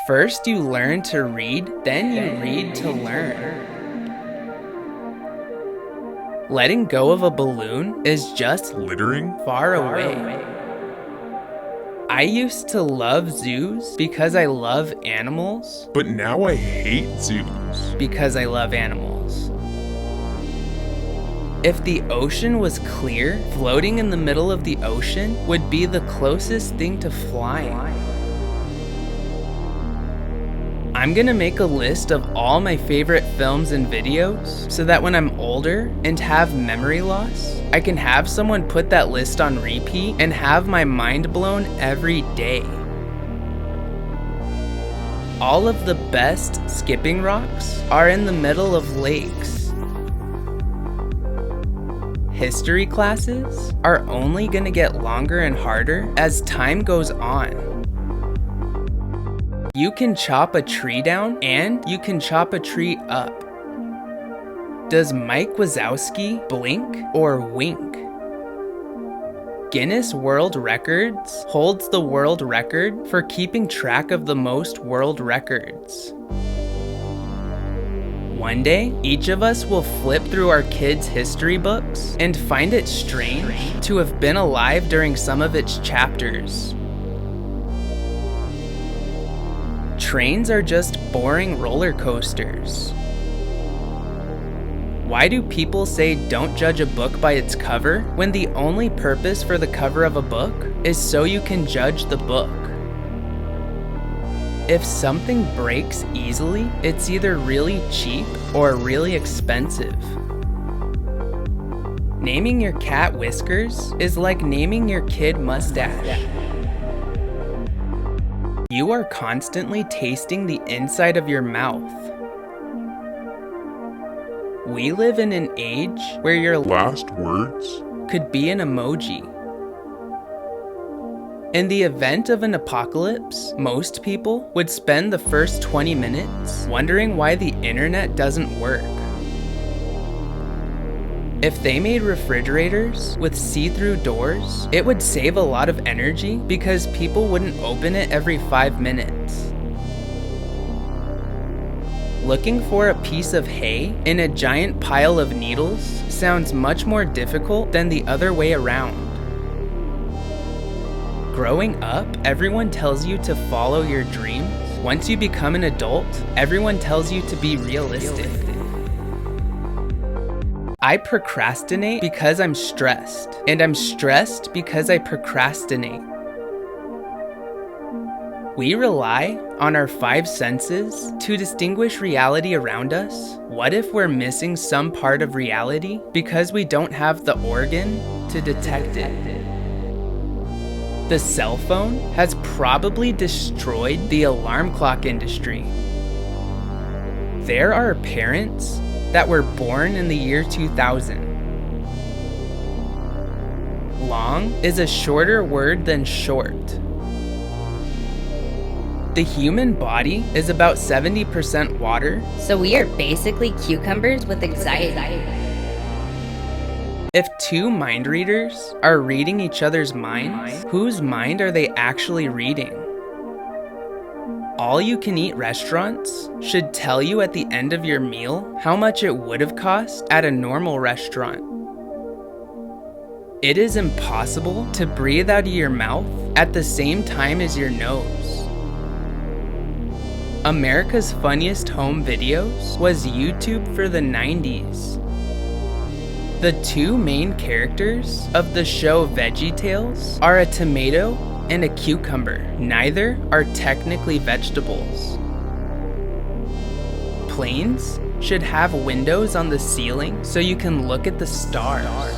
First you learn to read, then you read to learn. Letting go of a balloon is just Littering? far away. I used to love zoos because I love animals. But now I hate zoos. Because I love animals. If the ocean was clear, floating in the middle of the ocean would be the closest thing to flying. I'm gonna make a list of all my favorite films and videos so that when I'm older and have memory loss, I can have someone put that list on repeat and have my mind blown every day. All of the best skipping rocks are in the middle of lakes. History classes are only gonna get longer and harder as time goes on. You can chop a tree down and you can chop a tree up. Does Mike Wazowski blink or wink? Guinness World Records holds the world record for keeping track of the most world records. One day, each of us will flip through our kids' history books and find it strange to have been alive during some of its chapters. Trains are just boring roller coasters. Why do people say don't judge a book by its cover when the only purpose for the cover of a book is so you can judge the book? If something breaks easily, it's either really cheap or really expensive. Naming your cat Whiskers is like naming your kid Mustache. You are constantly tasting the inside of your mouth. We live in an age where your Last words? could be an emoji. In the event of an apocalypse, most people would spend the first 20 minutes wondering why the internet doesn't work. If they made refrigerators with see-through doors, it would save a lot of energy because people wouldn't open it every 5 minutes. Looking for a piece of hay in a giant pile of needles sounds much more difficult than the other way around. Growing up, everyone tells you to follow your dreams. Once you become an adult, everyone tells you to be realistic. I procrastinate because I'm stressed, and I'm stressed because I procrastinate. We rely on our 5 senses to distinguish reality around us. What if we're missing some part of reality because we don't have the organ to detect it? The cell phone has probably destroyed the alarm clock industry. There are parents that were born in the year 2000. Long is a shorter word than short. The human body is about 70% water. So we are basically cucumbers with anxiety. If 2 mind readers are reading each other's minds, whose mind are they actually reading? All-you-can-eat restaurants should tell you at the end of your meal how much it would have cost at a normal restaurant. It is impossible to breathe out of your mouth at the same time as your nose. America's Funniest Home Videos was YouTube for the 90s. The 2 main characters of the show VeggieTales are a tomato and a cucumber. Neither are technically vegetables. Planes should have windows on the ceiling so you can look at the stars.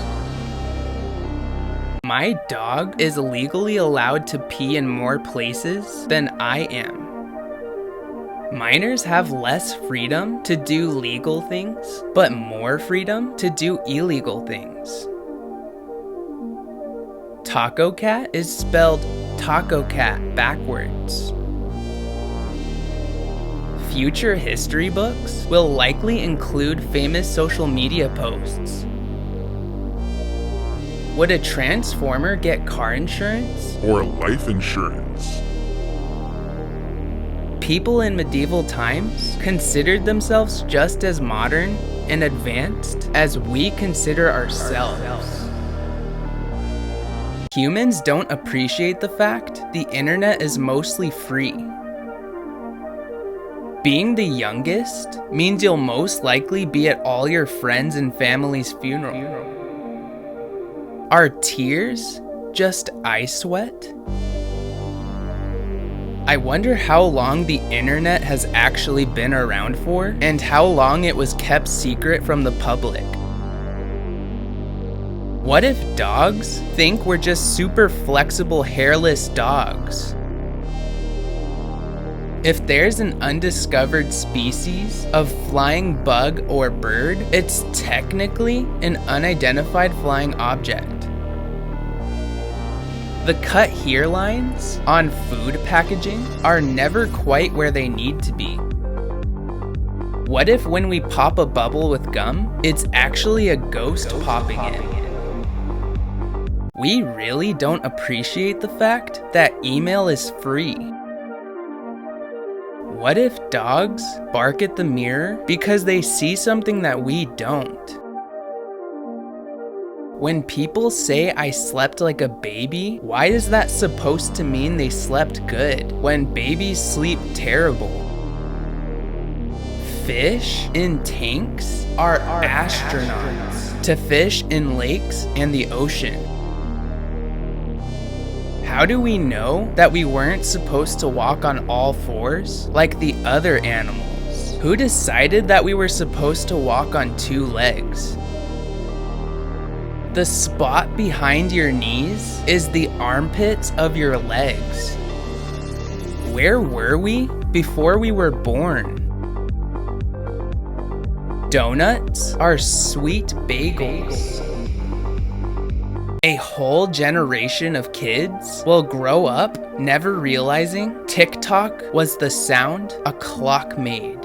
My dog is legally allowed to pee in more places than I am. Minors have less freedom to do legal things, but more freedom to do illegal things. Taco cat is spelled taco cat backwards. Future history books will likely include famous social media posts. Would a transformer get car insurance? Or life insurance? people in medieval times considered themselves just as modern and advanced as we consider ourselves. Humans don't appreciate the fact the internet is mostly free. Being the youngest means you'll most likely be at all your friends' and family's funeral. Are tears just eye sweat? I wonder how long the internet has actually been around for, and how long it was kept secret from the public. What if dogs think we're just super flexible hairless dogs? If there's an undiscovered species of flying bug or bird, it's technically an unidentified flying object. The cut here lines on food packaging are never quite where they need to be. What if when we pop a bubble with gum, it's actually a ghost popping in? We really don't appreciate the fact that email is free. What if dogs bark at the mirror because they see something that we don't? When people say I slept like a baby, why is that supposed to mean they slept good when babies sleep terrible? Fish in tanks are astronauts to fish in lakes and the ocean. How do we know that we weren't supposed to walk on all fours like the other animals? Who decided that we were supposed to walk on 2 legs? The spot behind your knees is the armpits of your legs. Where were we before we were born? Donuts are sweet bagels. A whole generation of kids will grow up never realizing TikTok was the sound a clock made.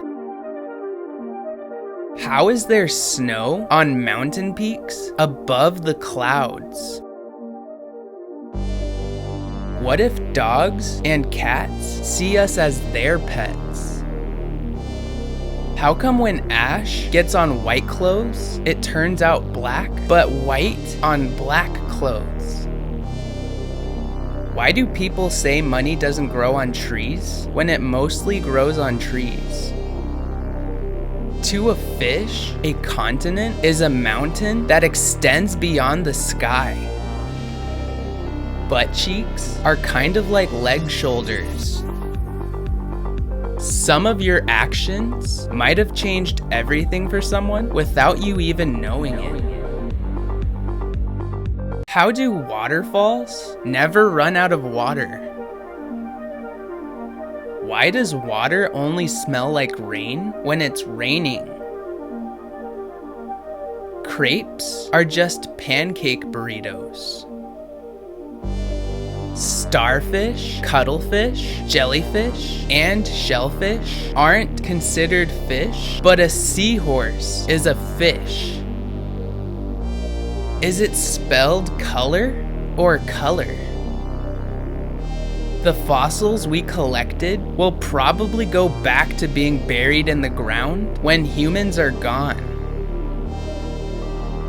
How is there snow on mountain peaks above the clouds? What if dogs and cats see us as their pets? How come when Ash gets on white clothes, it turns out black, but white on black clothes? Why do people say money doesn't grow on trees when it mostly grows on trees? To a fish, a continent is a mountain that extends beyond the sky. Butt cheeks are kind of like leg shoulders. Some of your actions might have changed everything for someone without you even knowing it. How do waterfalls never run out of water? Why does water only smell like rain when it's raining? Crepes are just pancake burritos. Starfish, cuttlefish, jellyfish, and shellfish aren't considered fish, but a seahorse is a fish. Is it spelled color or color? The fossils we collected will probably go back to being buried in the ground when humans are gone.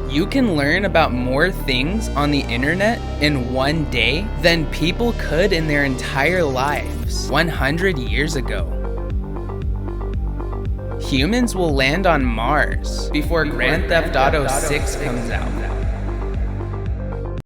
You can learn about more things on the internet in one day than people could in their entire lives 100 years ago. Humans will land on Mars before Grand Theft Auto 6 comes out.